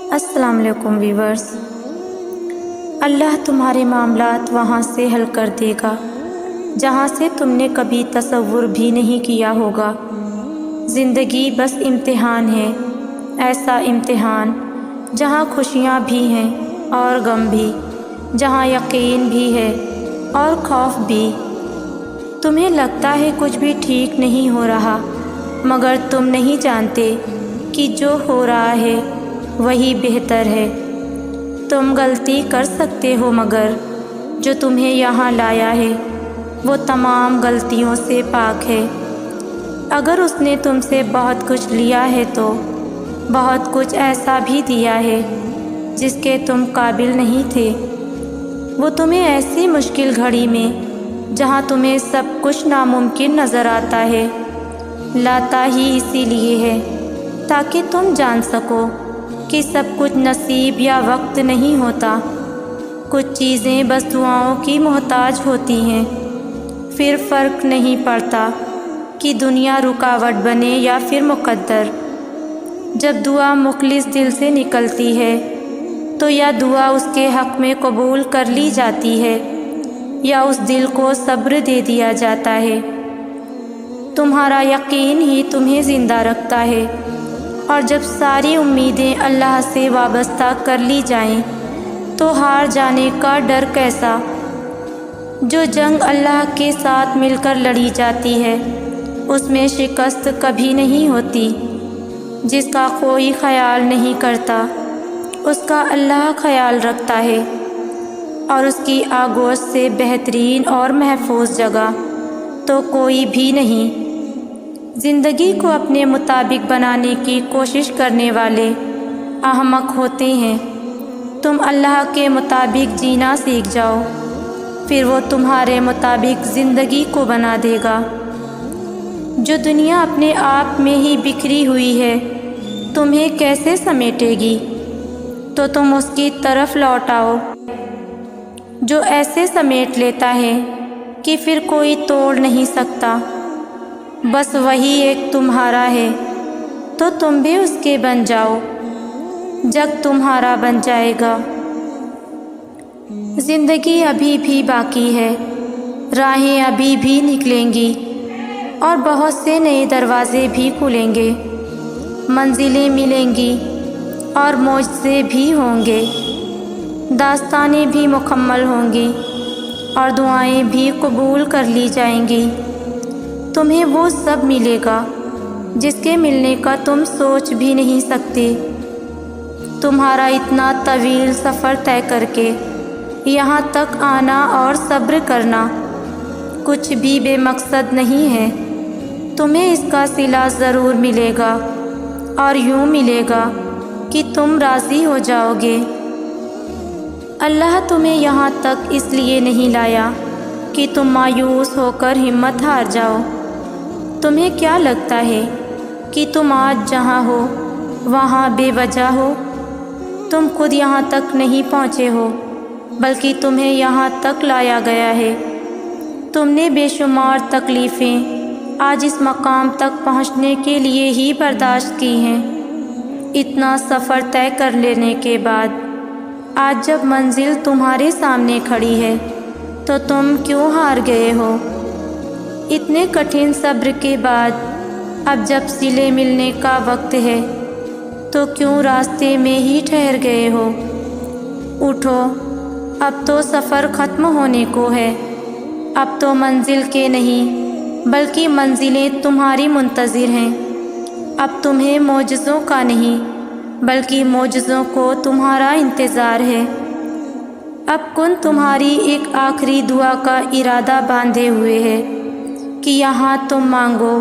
السلام علیکم ویورز۔ اللہ تمہارے معاملات وہاں سے حل کر دے گا جہاں سے تم نے کبھی تصور بھی نہیں کیا ہوگا۔ زندگی بس امتحان ہے، ایسا امتحان جہاں خوشیاں بھی ہیں اور غم بھی، جہاں یقین بھی ہے اور خوف بھی۔ تمہیں لگتا ہے کچھ بھی ٹھیک نہیں ہو رہا، مگر تم نہیں جانتے کہ جو ہو رہا ہے وہی بہتر ہے۔ تم غلطی کر سکتے ہو، مگر جو تمہیں یہاں لایا ہے وہ تمام غلطیوں سے پاک ہے۔ اگر اس نے تم سے بہت کچھ لیا ہے تو بہت کچھ ایسا بھی دیا ہے جس کے تم قابل نہیں تھے۔ وہ تمہیں ایسی مشکل گھڑی میں جہاں تمہیں سب کچھ ناممکن نظر آتا ہے لاتا ہی اسی لیے ہے تاکہ تم جان سکو کہ سب کچھ نصیب یا وقت نہیں ہوتا۔ کچھ چیزیں بس دعاؤں کی محتاج ہوتی ہیں، پھر فرق نہیں پڑتا کہ دنیا رکاوٹ بنے یا پھر مقدر۔ جب دعا مخلص دل سے نکلتی ہے تو یا دعا اس کے حق میں قبول کر لی جاتی ہے یا اس دل کو صبر دے دیا جاتا ہے۔ تمہارا یقین ہی تمہیں زندہ رکھتا ہے، اور جب ساری امیدیں اللہ سے وابستہ کر لی جائیں تو ہار جانے کا ڈر کیسا؟ جو جنگ اللہ کے ساتھ مل کر لڑی جاتی ہے اس میں شکست کبھی نہیں ہوتی۔ جس کا کوئی خیال نہیں کرتا اس کا اللہ خیال رکھتا ہے، اور اس کی آغوش سے بہترین اور محفوظ جگہ تو کوئی بھی نہیں۔ زندگی کو اپنے مطابق بنانے کی کوشش کرنے والے احمق ہوتے ہیں۔ تم اللہ کے مطابق جینا سیکھ جاؤ، پھر وہ تمہارے مطابق زندگی کو بنا دے گا۔ جو دنیا اپنے آپ میں ہی بکھری ہوئی ہے تمہیں کیسے سمیٹے گی؟ تو تم اس کی طرف لوٹ آؤ جو ایسے سمیٹ لیتا ہے کہ پھر کوئی توڑ نہیں سکتا۔ بس وہی ایک تمہارا ہے تو تم بھی اس کے بن جاؤ، جگ تمہارا بن جائے گا۔ زندگی ابھی بھی باقی ہے، راہیں ابھی بھی نکلیں گی اور بہت سے نئے دروازے بھی کھلیں گے، منزلیں ملیں گی اور معجزے بھی ہوں گے، داستانیں بھی مکمل ہوں گی اور دعائیں بھی قبول کر لی جائیں گی۔ تمہیں وہ سب ملے گا جس کے ملنے کا تم سوچ بھی نہیں سکتے۔ تمہارا اتنا طویل سفر طے کر کے یہاں تک آنا اور صبر کرنا کچھ بھی بے مقصد نہیں ہے۔ تمہیں اس کا صلہ ضرور ملے گا، اور یوں ملے گا کہ تم راضی ہو جاؤ گے۔ اللہ تمہیں یہاں تک اس لیے نہیں لایا کہ تم مایوس ہو کر ہمت ہار جاؤ۔ تمہیں کیا لگتا ہے کہ تم آج جہاں ہو وہاں بے وجہ ہو؟ تم خود یہاں تک نہیں پہنچے ہو، بلکہ تمہیں یہاں تک لایا گیا ہے۔ تم نے بے شمار تکلیفیں آج اس مقام تک پہنچنے کے لیے ہی برداشت کی ہیں۔ اتنا سفر طے کر لینے کے بعد آج جب منزل تمہارے سامنے کھڑی ہے تو تم کیوں ہار گئے ہو؟ اتنے کٹھن صبر کے بعد اب جب صلے ملنے کا وقت ہے تو کیوں راستے میں ہی ٹھہر گئے ہو؟ اٹھو، اب تو سفر ختم ہونے کو ہے۔ اب تو منزل کے نہیں بلکہ منزلیں تمہاری منتظر ہیں۔ اب تمہیں معجزوں کا نہیں بلکہ معجزوں کو تمہارا انتظار ہے۔ اب کن تمہاری ایک آخری دعا کا ارادہ باندھے ہوئے ہے کہ یہاں تم مانگو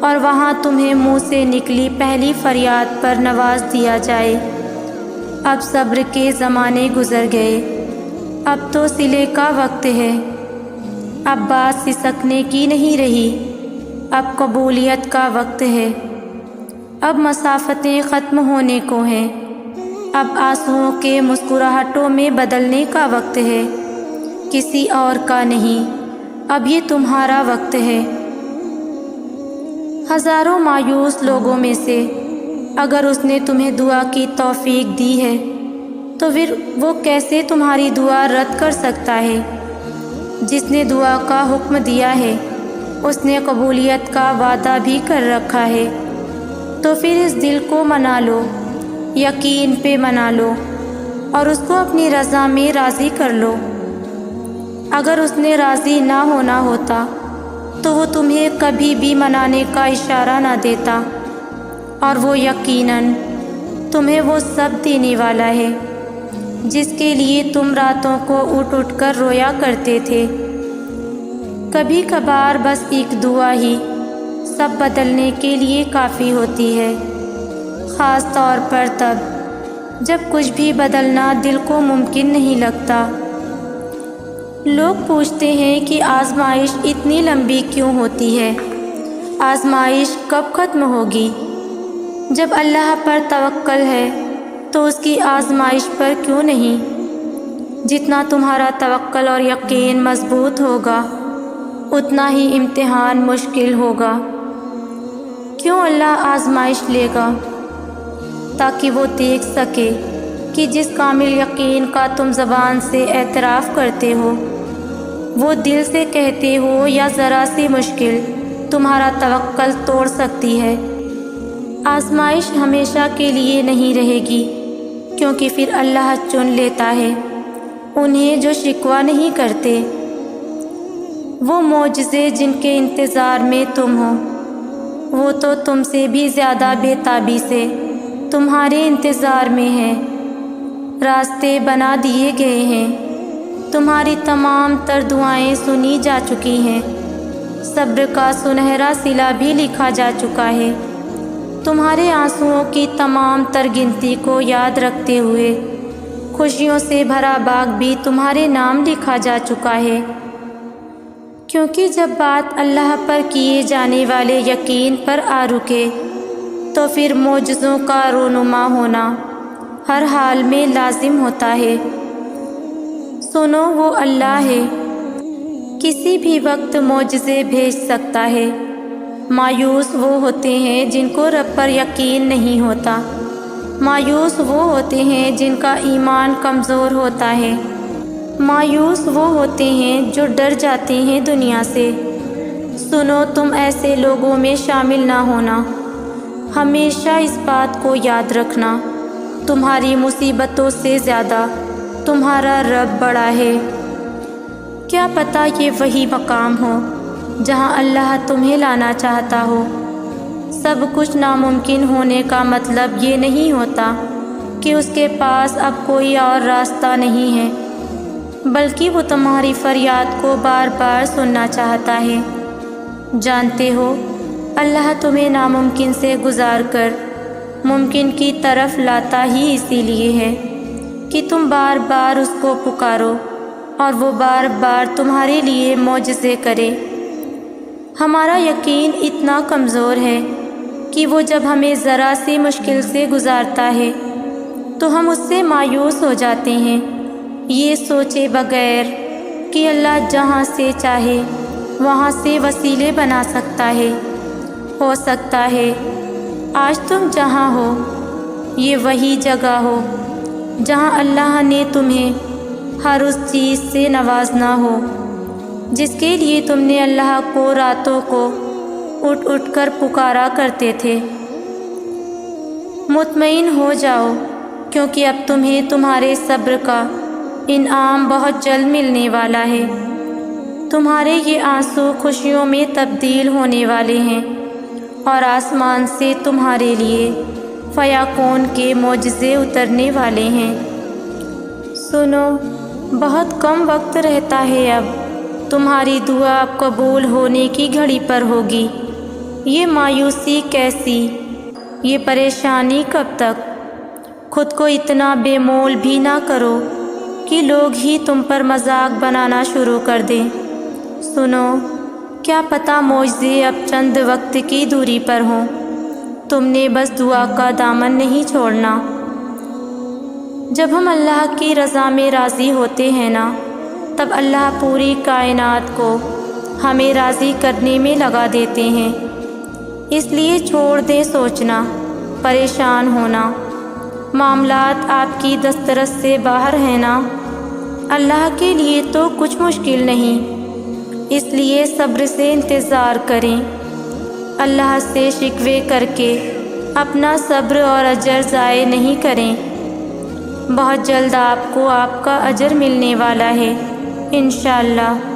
اور وہاں تمہیں منہ سے نکلی پہلی فریاد پر نواز دیا جائے۔ اب صبر کے زمانے گزر گئے، اب تو صلے کا وقت ہے۔ اب بات سسکنے کی نہیں رہی، اب قبولیت کا وقت ہے۔ اب مسافتیں ختم ہونے کو ہیں، اب آنسوؤں کے مسکراہٹوں میں بدلنے کا وقت ہے، کسی اور کا نہیں۔ اب یہ تمہارا وقت ہے۔ ہزاروں مایوس لوگوں میں سے اگر اس نے تمہیں دعا کی توفیق دی ہے تو پھر وہ کیسے تمہاری دعا رد کر سکتا ہے؟ جس نے دعا کا حکم دیا ہے اس نے قبولیت کا وعدہ بھی کر رکھا ہے، تو پھر اس دل کو منا لو، یقین پہ منا لو اور اس کو اپنی رضا میں راضی کر لو۔ اگر اس نے راضی نہ ہونا ہوتا تو وہ تمہیں کبھی بھی منانے کا اشارہ نہ دیتا، اور وہ یقیناً تمہیں وہ سب دینے والا ہے جس کے لیے تم راتوں کو اٹھ اٹھ کر رویا کرتے تھے۔ کبھی کبھار بس ایک دعا ہی سب بدلنے کے لیے کافی ہوتی ہے، خاص طور پر تب جب کچھ بھی بدلنا دل کو ممکن نہیں لگتا۔ لوگ پوچھتے ہیں کہ آزمائش اتنی لمبی کیوں ہوتی ہے؟ آزمائش کب ختم ہوگی؟ جب اللہ پر توکل ہے تو اس کی آزمائش پر کیوں نہیں؟ جتنا تمہارا توکل اور یقین مضبوط ہوگا اتنا ہی امتحان مشکل ہوگا۔ کیوں اللہ آزمائش لے گا؟ تاکہ وہ دیکھ سکے کہ جس کامل یقین کا تم زبان سے اعتراف کرتے ہو، وہ دل سے کہتے ہو، یا ذرا سی مشکل تمہارا توکل توڑ سکتی ہے۔ آزمائش ہمیشہ کے لیے نہیں رہے گی، کیونکہ پھر اللہ چن لیتا ہے انہیں جو شکوہ نہیں کرتے۔ وہ معجزے جن کے انتظار میں تم ہو، وہ تو تم سے بھی زیادہ بے تابی سے تمہارے انتظار میں ہیں۔ راستے بنا دیے گئے ہیں، تمہاری تمام تر دعائیں سنی جا چکی ہیں، صبر کا سنہرا صلہ بھی لکھا جا چکا ہے۔ تمہارے آنسوؤں کی تمام تر گنتی کو یاد رکھتے ہوئے خوشیوں سے بھرا باغ بھی تمہارے نام لکھا جا چکا ہے۔ کیونکہ جب بات اللہ پر کیے جانے والے یقین پر آ رکے تو پھر معجزوں کا رونما ہونا ہر حال میں لازم ہوتا ہے۔ سنو، وہ اللہ ہے، کسی بھی وقت معجزے بھیج سکتا ہے۔ مایوس وہ ہوتے ہیں جن کو رب پر یقین نہیں ہوتا، مایوس وہ ہوتے ہیں جن کا ایمان کمزور ہوتا ہے، مایوس وہ ہوتے ہیں جو ڈر جاتے ہیں دنیا سے۔ سنو، تم ایسے لوگوں میں شامل نہ ہونا۔ ہمیشہ اس بات کو یاد رکھنا، تمہاری مصیبتوں سے زیادہ تمہارا رب بڑا ہے۔ کیا پتہ یہ وہی مقام ہو جہاں اللہ تمہیں لانا چاہتا ہو۔ سب کچھ ناممکن ہونے کا مطلب یہ نہیں ہوتا کہ اس کے پاس اب کوئی اور راستہ نہیں ہے، بلکہ وہ تمہاری فریاد کو بار بار سننا چاہتا ہے۔ جانتے ہو، اللہ تمہیں ناممکن سے گزار کر ممکن کی طرف لاتا ہی اسی لیے ہے کہ تم بار بار اس کو پکارو اور وہ بار بار تمہارے لیے معجزے کرے۔ ہمارا یقین اتنا کمزور ہے کہ وہ جب ہمیں ذرا سی مشکل سے گزارتا ہے تو ہم اس سے مایوس ہو جاتے ہیں، یہ سوچے بغیر کہ اللہ جہاں سے چاہے وہاں سے وسیلے بنا سکتا ہے۔ ہو سکتا ہے آج تم جہاں ہو یہ وہی جگہ ہو جہاں اللہ نے تمہیں ہر اس چیز سے نوازنا ہو جس کے لیے تم نے اللہ کو راتوں کو اٹھ اٹھ کر پکارا کرتے تھے۔ مطمئن ہو جاؤ، کیونکہ اب تمہیں تمہارے صبر کا انعام بہت جلد ملنے والا ہے۔ تمہارے یہ آنسو خوشیوں میں تبدیل ہونے والے ہیں اور آسمان سے تمہارے لیے فیاکون کے معجزے اترنے والے ہیں۔ سنو، بہت کم وقت رہتا ہے، اب تمہاری دعا اب قبول ہونے کی گھڑی پر ہوگی۔ یہ مایوسی کیسی، یہ پریشانی کب تک؟ خود کو اتنا بے مول بھی نہ کرو کہ لوگ ہی تم پر مذاق بنانا شروع کر دیں۔ سنو، کیا پتہ معجزے اب چند وقت کی دوری پر ہوں، تم نے بس دعا کا دامن نہیں چھوڑنا۔ جب ہم اللہ کی رضا میں راضی ہوتے ہیں نا، تب اللہ پوری کائنات کو ہمیں راضی کرنے میں لگا دیتے ہیں۔ اس لیے چھوڑ دیں سوچنا پریشان ہونا، معاملات آپ کی دسترس سے باہر ہیں نا؟ اللہ کے لیے تو کچھ مشکل نہیں، اس لیے صبر سے انتظار کریں۔ اللہ سے شکوے کر کے اپنا صبر اور اجر ضائع نہیں کریں۔ بہت جلد آپ کو آپ کا اجر ملنے والا ہے انشاءاللہ۔